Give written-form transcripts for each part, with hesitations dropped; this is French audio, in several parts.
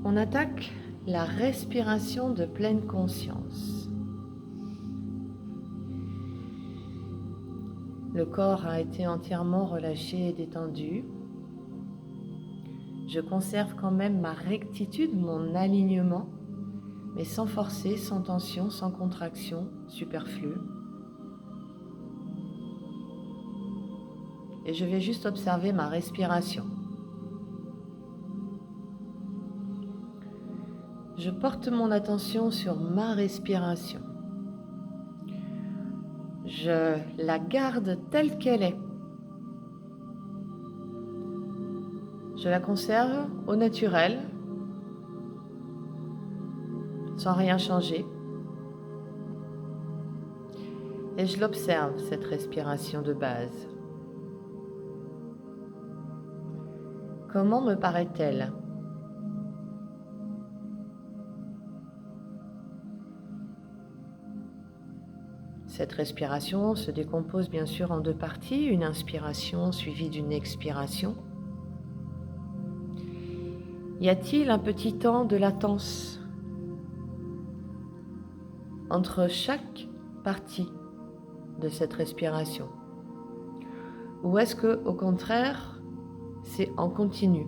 On attaque la respiration de pleine conscience. Le corps a été entièrement relâché et détendu. Je conserve quand même ma rectitude, mon alignement, mais sans forcer, sans tension, sans contraction superflue. Et je vais juste observer ma respiration. Je porte mon attention sur ma respiration. Je la garde telle qu'elle est. Je la conserve au naturel, sans rien changer. Et je l'observe, cette respiration de base. Comment me paraît-elle ? Cette respiration se décompose bien sûr en deux parties, une inspiration suivie d'une expiration. Y a-t-il un petit temps de latence entre chaque partie de cette respiration? Ou est-ce que, au contraire, c'est en continu?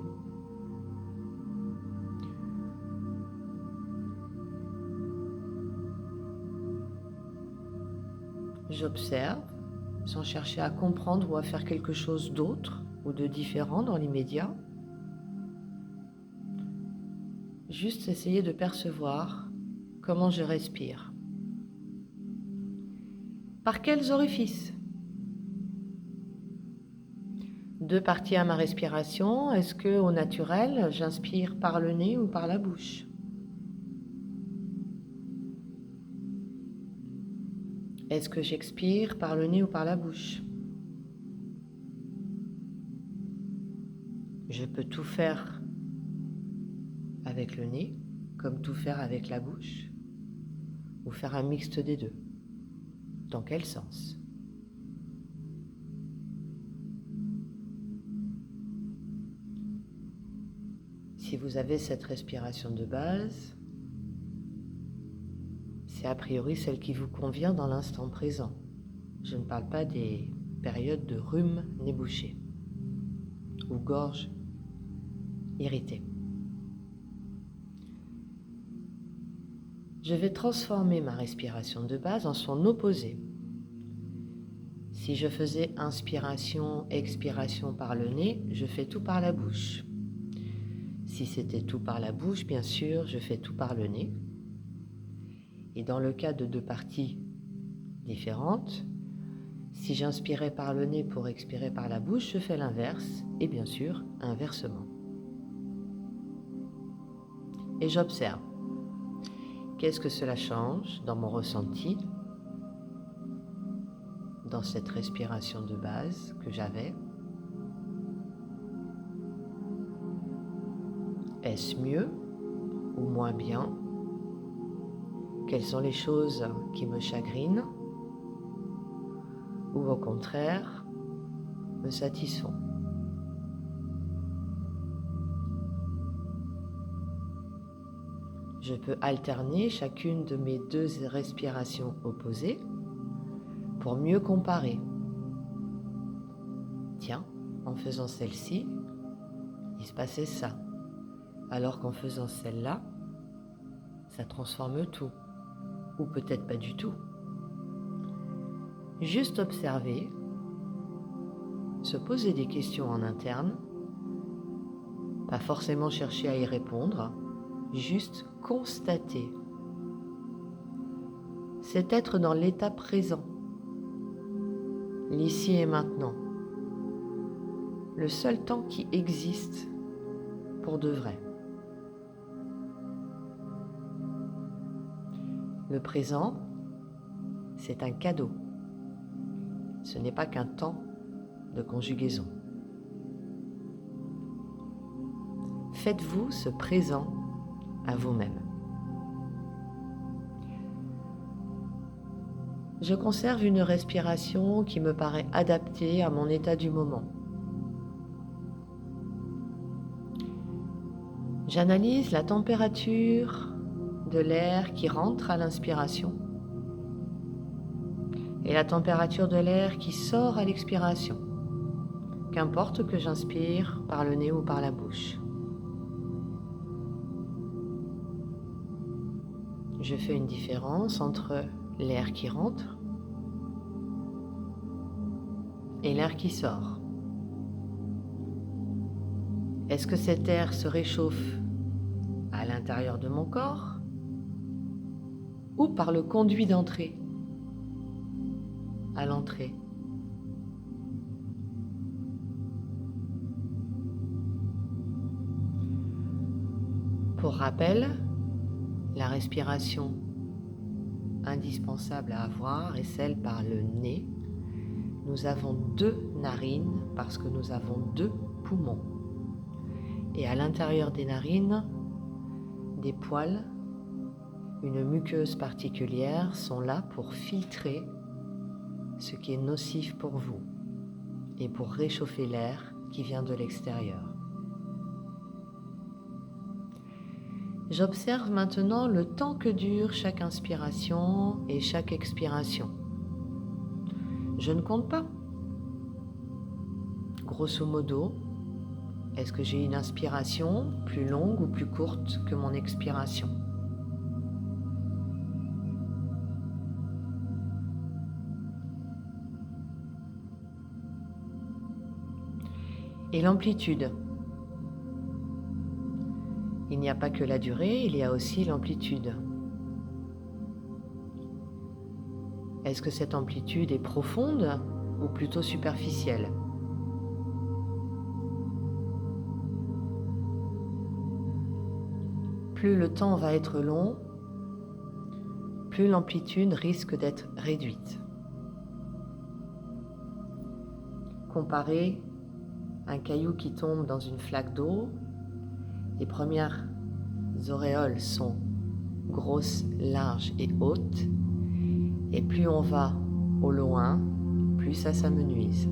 J'observe, sans chercher à comprendre ou à faire quelque chose d'autre ou de différent dans l'immédiat. Juste essayer de percevoir comment je respire. Par quels orifices? Deux parties à ma respiration. Est-ce que, au naturel, j'inspire par le nez ou par la bouche? Est-ce que j'expire par le nez ou par la bouche? Je peux tout faire avec le nez, comme tout faire avec la bouche, ou faire un mixte des deux. Dans quel sens? Si vous avez cette respiration de base, c'est a priori celle qui vous convient dans l'instant présent. Je ne parle pas des périodes de rhume nez bouché ou gorge irritée. Je vais transformer ma respiration de base en son opposé. Si je faisais inspiration, expiration par le nez, je fais tout par la bouche. Si c'était tout par la bouche, bien sûr, je fais tout par le nez. Et dans le cas de deux parties différentes, si j'inspirais par le nez pour expirer par la bouche, je fais l'inverse, et bien sûr, inversement. Et j'observe. Qu'est-ce que cela change dans mon ressenti, dans cette respiration de base que j'avais? Est-ce mieux ou moins bien? Quelles sont les choses qui me chagrinent ou au contraire me satisfont? Je peux alterner chacune de mes deux respirations opposées pour mieux comparer. Tiens, en faisant celle-ci, il se passait ça, alors qu'en faisant celle-là, ça transforme tout, ou peut-être pas du tout. Juste observer, se poser des questions en interne, pas forcément chercher à y répondre, juste constater. C'est être dans l'état présent, l'ici et maintenant, le seul temps qui existe pour de vrai. Le présent, c'est un cadeau. Ce n'est pas qu'un temps de conjugaison. Faites-vous ce présent à vous-même. Je conserve une respiration qui me paraît adaptée à mon état du moment. J'analyse la température de l'air qui rentre à l'inspiration et la température de l'air qui sort à l'expiration, qu'importe que j'inspire par le nez ou par la bouche. Je fais une différence entre l'air qui rentre et l'air qui sort. Est-ce que cet air se réchauffe à l'intérieur de mon corps ou par le conduit d'entrée, à l'entrée? Pour rappel, la respiration indispensable à avoir est celle par le nez. Nous avons 2 narines parce que nous avons 2 poumons. Et à l'intérieur des narines, des poils, une muqueuse particulière sont là pour filtrer ce qui est nocif pour vous et pour réchauffer l'air qui vient de l'extérieur. J'observe maintenant le temps que dure chaque inspiration et chaque expiration. Je ne compte pas. Grosso modo, est-ce que j'ai une inspiration plus longue ou plus courte que mon expiration? Et l'amplitude. Il n'y a pas que la durée, il y a aussi l'amplitude. Est-ce que cette amplitude est profonde ou plutôt superficielle? Plus le temps va être long, plus l'amplitude risque d'être réduite. Comparez un caillou qui tombe dans une flaque d'eau. Les premières auréoles sont grosses, larges et hautes, et plus on va au loin, plus ça s'amenuise.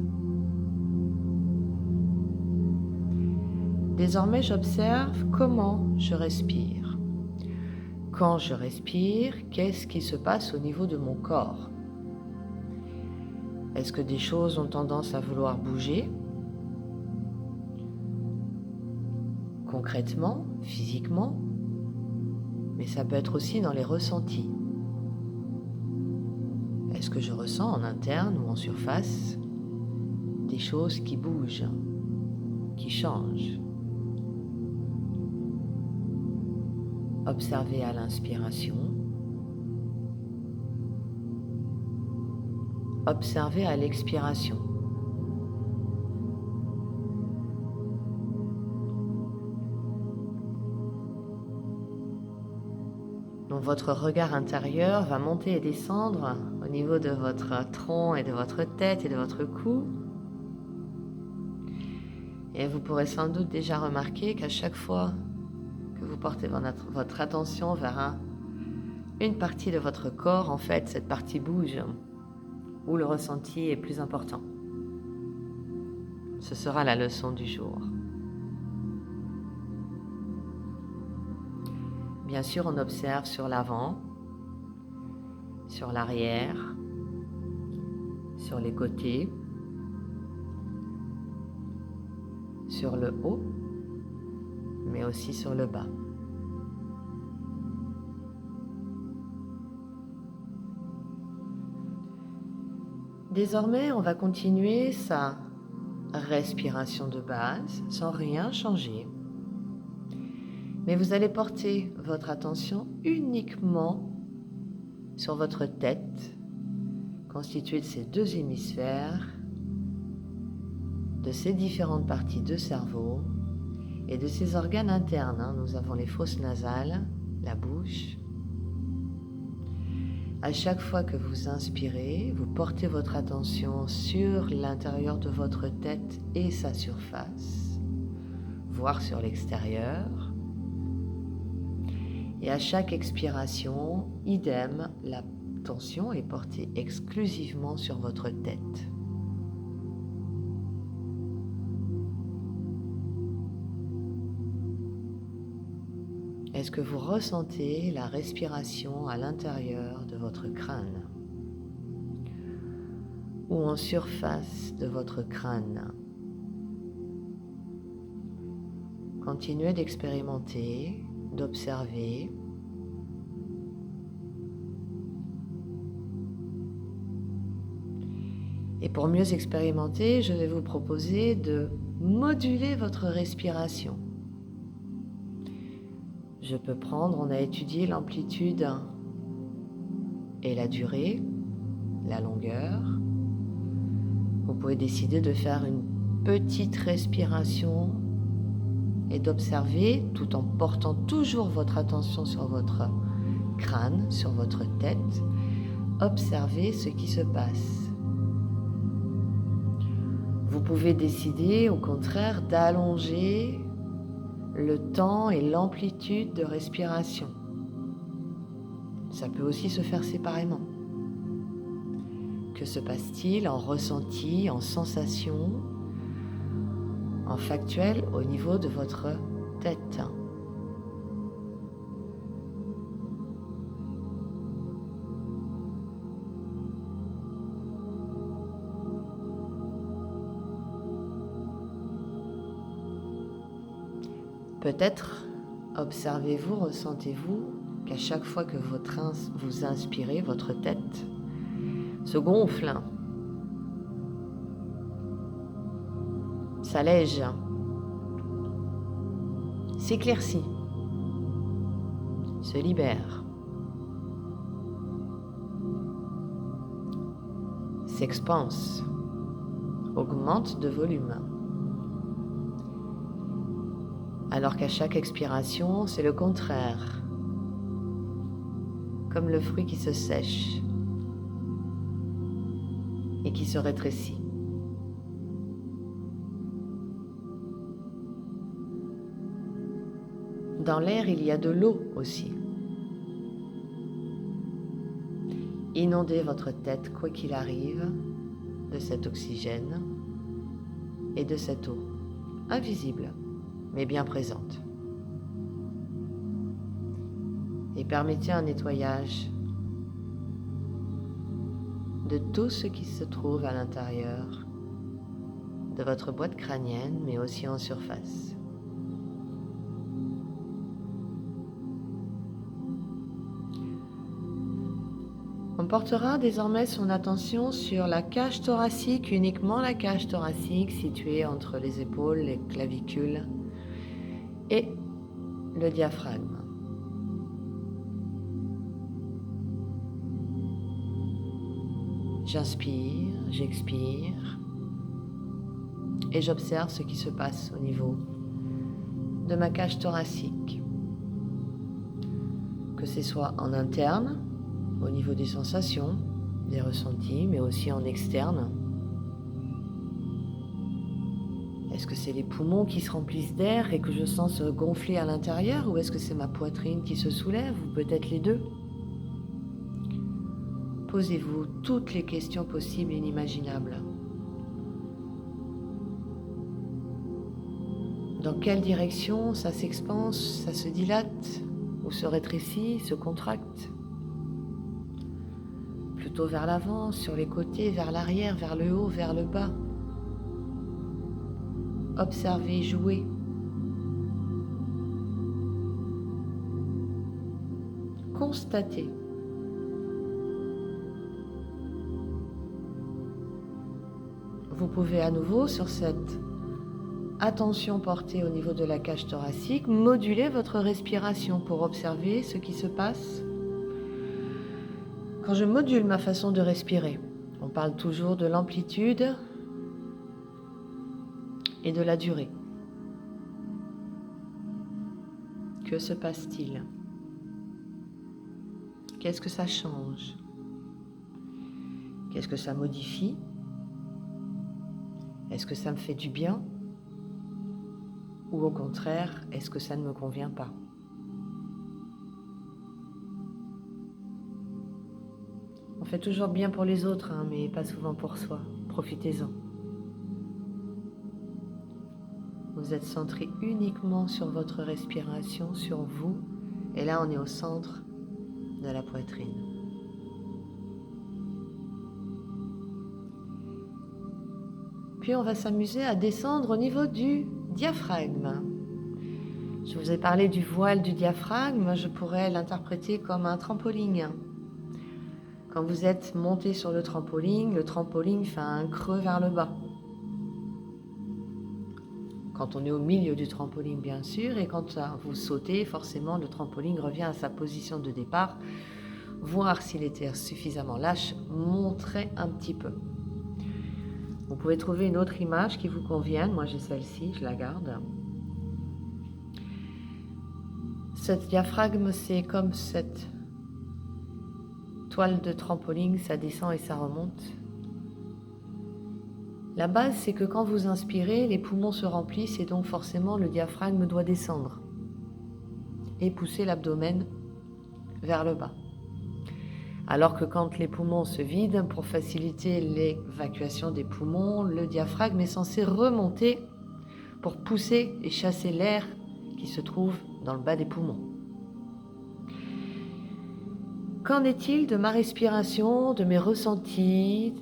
Désormais, j'observe comment je respire. Quand je respire, qu'est-ce qui se passe au niveau de mon corps? Est-ce que des choses ont tendance à vouloir bouger? Concrètement, physiquement, mais ça peut être aussi dans les ressentis. Est-ce que je ressens en interne ou en surface des choses qui bougent, qui changent? Observez à l'inspiration, observez à l'expiration. Donc votre regard intérieur va monter et descendre au niveau de votre tronc et de votre tête et de votre cou. Et vous pourrez sans doute déjà remarquer qu'à chaque fois que vous portez votre attention vers une partie de votre corps, en fait, cette partie bouge, où le ressenti est plus important. Ce sera la leçon du jour. Bien sûr, on observe sur l'avant, sur l'arrière, sur les côtés, sur le haut, mais aussi sur le bas. Désormais, on va continuer sa respiration de base sans rien changer. Mais vous allez porter votre attention uniquement sur votre tête, constituée de ces 2 hémisphères, de ces différentes parties de cerveau et de ces organes internes. Nous avons les fosses nasales, la bouche. À chaque fois que vous inspirez, vous portez votre attention sur l'intérieur de votre tête et sa surface, voire sur l'extérieur. Et à chaque expiration, idem, l'attention est portée exclusivement sur votre tête. est-ce que vous ressentez la respiration à l'intérieur de votre crâne ou en surface de votre crâne? Continuez d'expérimenter, d'observer. Et pour mieux expérimenter, je vais vous proposer de moduler votre respiration. Je peux prendre, on a étudié l'amplitude et la durée, la longueur. Vous pouvez décider de faire une petite respiration et d'observer tout en portant toujours votre attention sur votre crâne, sur votre tête. Observez ce qui se passe. Vous pouvez décider au contraire d'allonger le temps et l'amplitude de respiration. Ça peut aussi se faire séparément. Que se passe-t-il en ressenti, en sensation, en factuel au niveau de votre tête ? Peut-être observez-vous, ressentez-vous qu'à chaque fois que vous inspirez, votre tête se gonfle, s'allège, s'éclaircit, se libère, s'expanse, augmente de volume. Alors qu'à chaque expiration, c'est le contraire, comme le fruit qui se sèche et qui se rétrécit. Dans l'air, il y a de l'eau aussi. Inondez votre tête, quoi qu'il arrive, de cet oxygène et de cette eau, invisible, mais bien présente. Et permettez un nettoyage de tout ce qui se trouve à l'intérieur de votre boîte crânienne, mais aussi en surface. On portera désormais son attention sur la cage thoracique, uniquement la cage thoracique située entre les épaules, les clavicules et le diaphragme. J'inspire, j'expire et j'observe ce qui se passe au niveau de ma cage thoracique. Que ce soit en interne, au niveau des sensations, des ressentis, mais aussi en externe. Est-ce que c'est les poumons qui se remplissent d'air et que je sens se gonfler à l'intérieur, ou est-ce que c'est ma poitrine qui se soulève, ou peut-être les deux ? Posez-vous toutes les questions possibles et inimaginables. Dans quelle direction ça s'expanse, ça se dilate, ou se rétrécit, se contracte ? Plutôt vers l'avant, sur les côtés, vers l'arrière, vers le haut, vers le bas. Observez, jouez. Constatez. Vous pouvez à nouveau, sur cette attention portée au niveau de la cage thoracique, moduler votre respiration pour observer ce qui se passe. Quand je module ma façon de respirer, on parle toujours de l'amplitude et de la durée. Que se passe-t-il ? Qu'est-ce que ça change ? Qu'est-ce que ça modifie ? Est-ce que ça me fait du bien ? Ou au contraire, est-ce que ça ne me convient pas ? On fait toujours bien pour les autres, mais pas souvent pour soi. Profitez-en. Vous êtes centré uniquement sur votre respiration, sur vous, Et là, on est au centre de la poitrine. Puis on va s'amuser à descendre au niveau du diaphragme. Je vous ai parlé du voile du diaphragme, je pourrais l'interpréter comme un trampoline. Quand vous êtes monté sur le trampoline fait un creux vers le bas. Quand on est au milieu du trampoline, bien sûr, et quand vous sautez, forcément, le trampoline revient à sa position de départ. Voir s'il était suffisamment lâche, montrer un petit peu. Vous pouvez trouver une autre image qui vous convienne. Moi, j'ai celle-ci, je la garde. Ce diaphragme, c'est comme cette toile de trampoline, ça descend et ça remonte. La base, c'est que quand vous inspirez, les poumons se remplissent et donc forcément le diaphragme doit descendre et pousser l'abdomen vers le bas. Alors que quand les poumons se vident, pour faciliter l'évacuation des poumons, le diaphragme est censé remonter pour pousser et chasser l'air qui se trouve dans le bas des poumons. Qu'en est-il de ma respiration, de mes ressentis,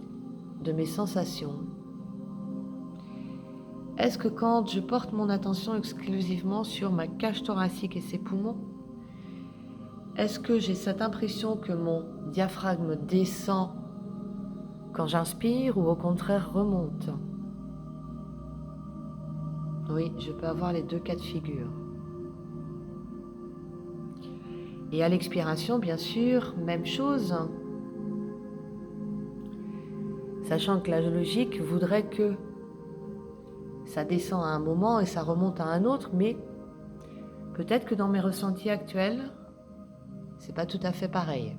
de mes sensations ? Est-ce que quand je porte mon attention exclusivement sur ma cage thoracique et ses poumons, est-ce que j'ai cette impression que mon diaphragme descend quand j'inspire ou au contraire remonte ? Oui, je peux avoir les deux cas de figure. Et à l'expiration, bien sûr, même chose. Sachant que la logique voudrait que ça descend à un moment et ça remonte à un autre, mais peut-être que dans mes ressentis actuels, c'est pas tout à fait pareil.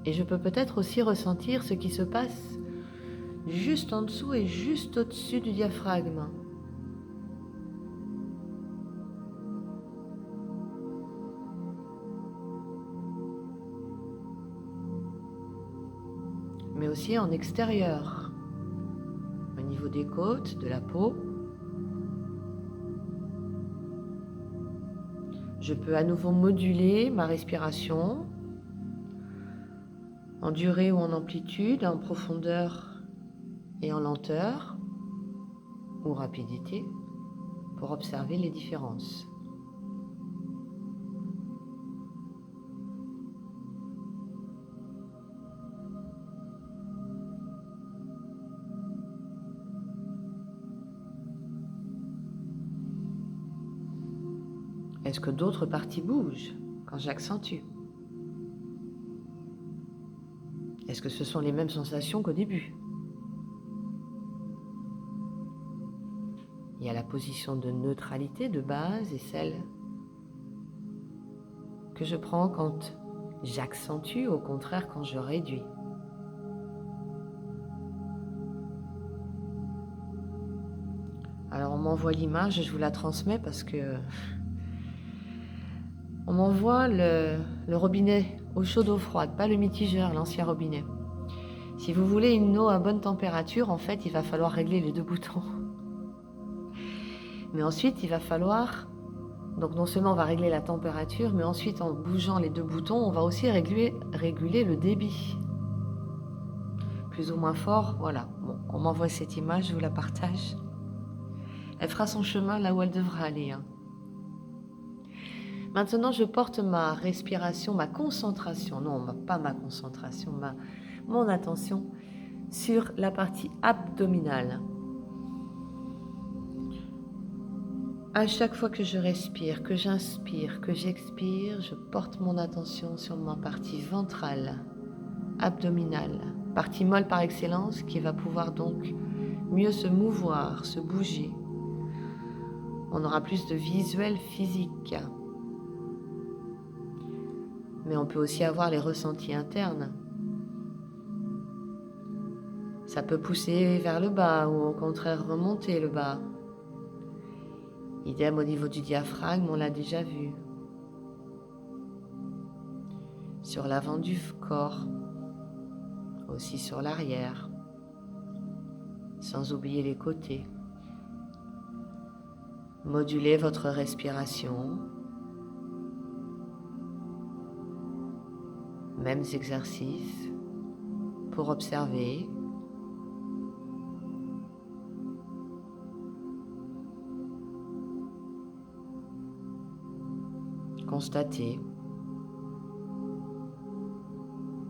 Et je peux peut-être aussi ressentir ce qui se passe juste en dessous et juste au-dessus du diaphragme. Mais aussi en extérieur, au niveau des côtes, de la peau. Je peux à nouveau moduler ma respiration en durée ou en amplitude, en profondeur et en lenteur ou rapidité pour observer les différences. Est-ce que d'autres parties bougent quand j'accentue ? Est-ce que ce sont les mêmes sensations qu'au début ? Il y a la position de neutralité de base et celle que je prends quand j'accentue, au contraire quand je réduis. Alors on m'envoie l'image, je vous la transmets parce que on m'envoie le robinet eau chaude, eau froide, pas le mitigeur, l'ancien robinet. Si vous voulez une eau à bonne température, en fait, il va falloir régler les deux boutons. Mais ensuite, il va falloir... Donc non seulement on va régler la température, mais ensuite en bougeant les deux boutons, on va aussi réguler le débit. Plus ou moins fort, voilà. Bon, on m'envoie cette image, je vous la partage. Elle fera son chemin là où elle devra aller. Maintenant, je porte ma respiration, ma concentration, non, pas ma concentration, mon attention sur la partie abdominale. À chaque fois que je respire, que j'inspire, que j'expire, je porte mon attention sur ma partie ventrale, abdominale, partie molle par excellence qui va pouvoir donc mieux se mouvoir, se bouger. On aura plus de visuel physique. Mais on peut aussi avoir les ressentis internes. Ça peut pousser vers le bas ou au contraire remonter le bas. Idem au niveau du diaphragme, on l'a déjà vu. Sur l'avant du corps, aussi sur l'arrière. sans oublier les côtés. Modulez votre respiration. Mêmes exercices pour observer. Constater,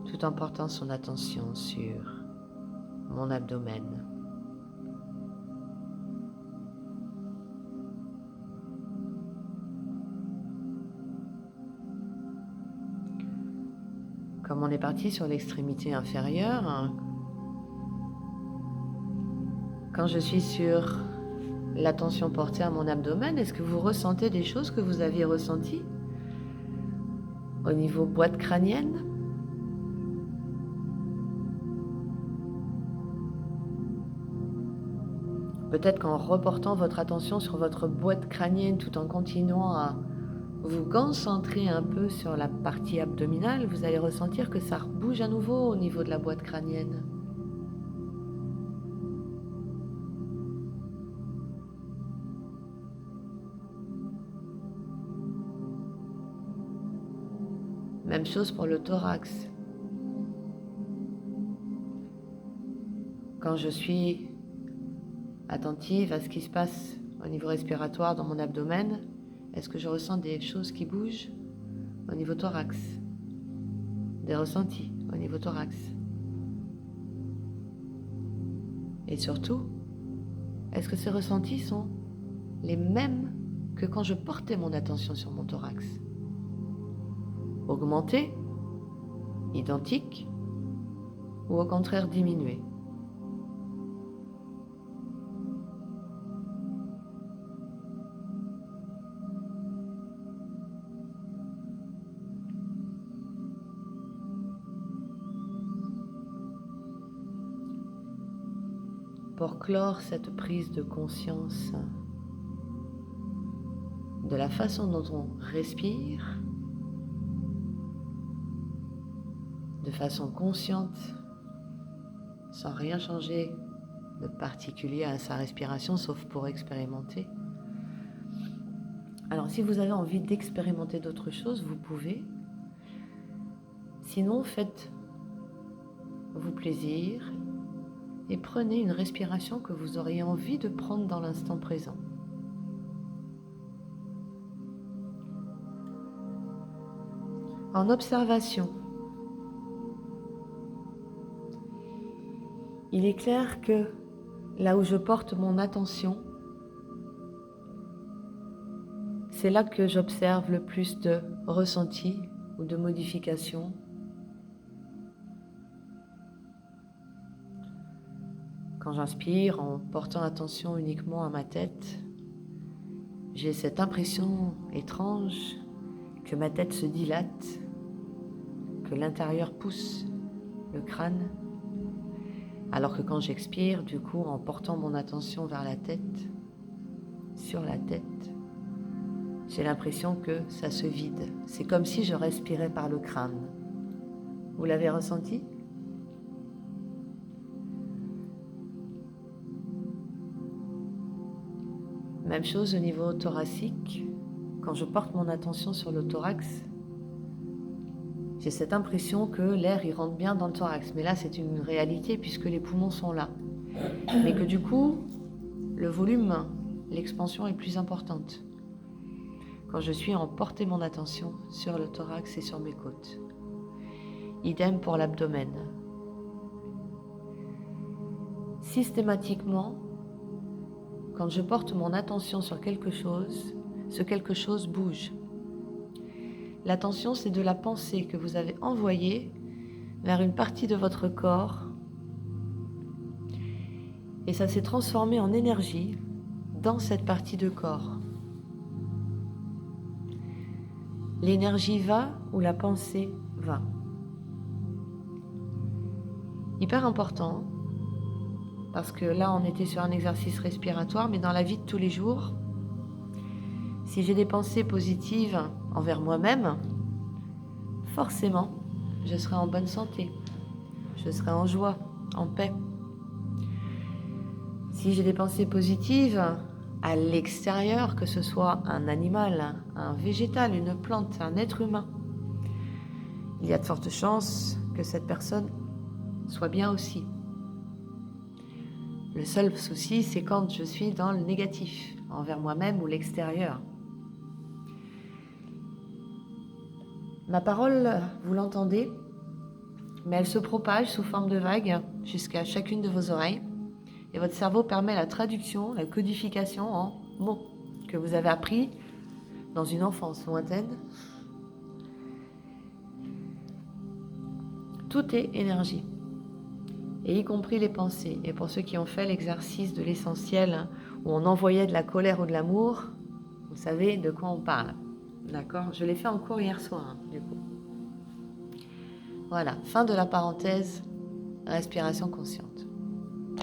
tout en portant son attention sur mon abdomen. Comme on est parti sur l'extrémité inférieure, quand je suis sur l'attention portée à mon abdomen, est-ce que vous ressentez des choses que vous aviez ressenties au niveau boîte crânienne? Peut-être qu'en reportant votre attention sur votre boîte crânienne tout en continuant à vous concentrer un peu sur la partie abdominale, vous allez ressentir que ça bouge à nouveau au niveau de la boîte crânienne. Même chose pour le thorax. Quand je suis attentive à ce qui se passe au niveau respiratoire dans mon abdomen, est-ce que je ressens des choses qui bougent au niveau thorax? Des ressentis au niveau thorax? Et surtout, est-ce que ces ressentis sont les mêmes que quand je portais mon attention sur mon thorax? Augmentés? Identiques? Ou au contraire diminués? Pour clore cette prise de conscience de la façon dont on respire, de façon consciente, sans rien changer de particulier à sa respiration, sauf pour expérimenter. Alors, si vous avez envie d'expérimenter d'autres choses, vous pouvez. Sinon, faites-vous plaisir et prenez une respiration que vous auriez envie de prendre dans l'instant présent. En observation, il est clair que là où je porte mon attention, c'est là que j'observe le plus de ressentis ou de modifications. Quand j'inspire en portant attention uniquement à ma tête, j'ai cette impression étrange que ma tête se dilate, que l'intérieur pousse le crâne, alors que quand j'expire, du coup, en portant mon attention vers la tête, sur la tête, j'ai l'impression que ça se vide. C'est comme si je respirais par le crâne. Vous l'avez ressenti ? Même chose au niveau thoracique. Quand je porte mon attention sur le thorax, j'ai cette impression que l'air il rentre bien dans le thorax. Mais là, c'est une réalité puisque les poumons sont là. Mais que du coup, le volume, l'expansion est plus importante quand je suis en porter mon attention sur le thorax et sur mes côtes. Idem pour l'abdomen. Systématiquement, quand je porte mon attention sur quelque chose, ce quelque chose bouge. L'attention, c'est de la pensée que vous avez envoyée vers une partie de votre corps et ça s'est transformé en énergie dans cette partie de corps. L'énergie va où la pensée va. Hyper important, parce que là, on était sur un exercice respiratoire, mais dans la vie de tous les jours, si j'ai des pensées positives envers moi-même, forcément, je serai en bonne santé, je serai en joie, en paix. Si j'ai des pensées positives à l'extérieur, que ce soit un animal, un végétal, une plante, un être humain, il y a de fortes chances que cette personne soit bien aussi. Le seul souci, c'est quand je suis dans le négatif, envers moi-même ou l'extérieur. Ma parole, vous l'entendez, mais elle se propage sous forme de vagues jusqu'à chacune de vos oreilles. Et votre cerveau permet la traduction, la codification en mots que vous avez appris dans une enfance lointaine. Tout est énergie, et y compris les pensées. Et pour ceux qui ont fait l'exercice de l'essentiel, où on envoyait de la colère ou de l'amour, vous savez de quoi on parle. D'accord? Je l'ai fait en cours hier soir, du coup. Voilà, fin de la parenthèse, respiration consciente.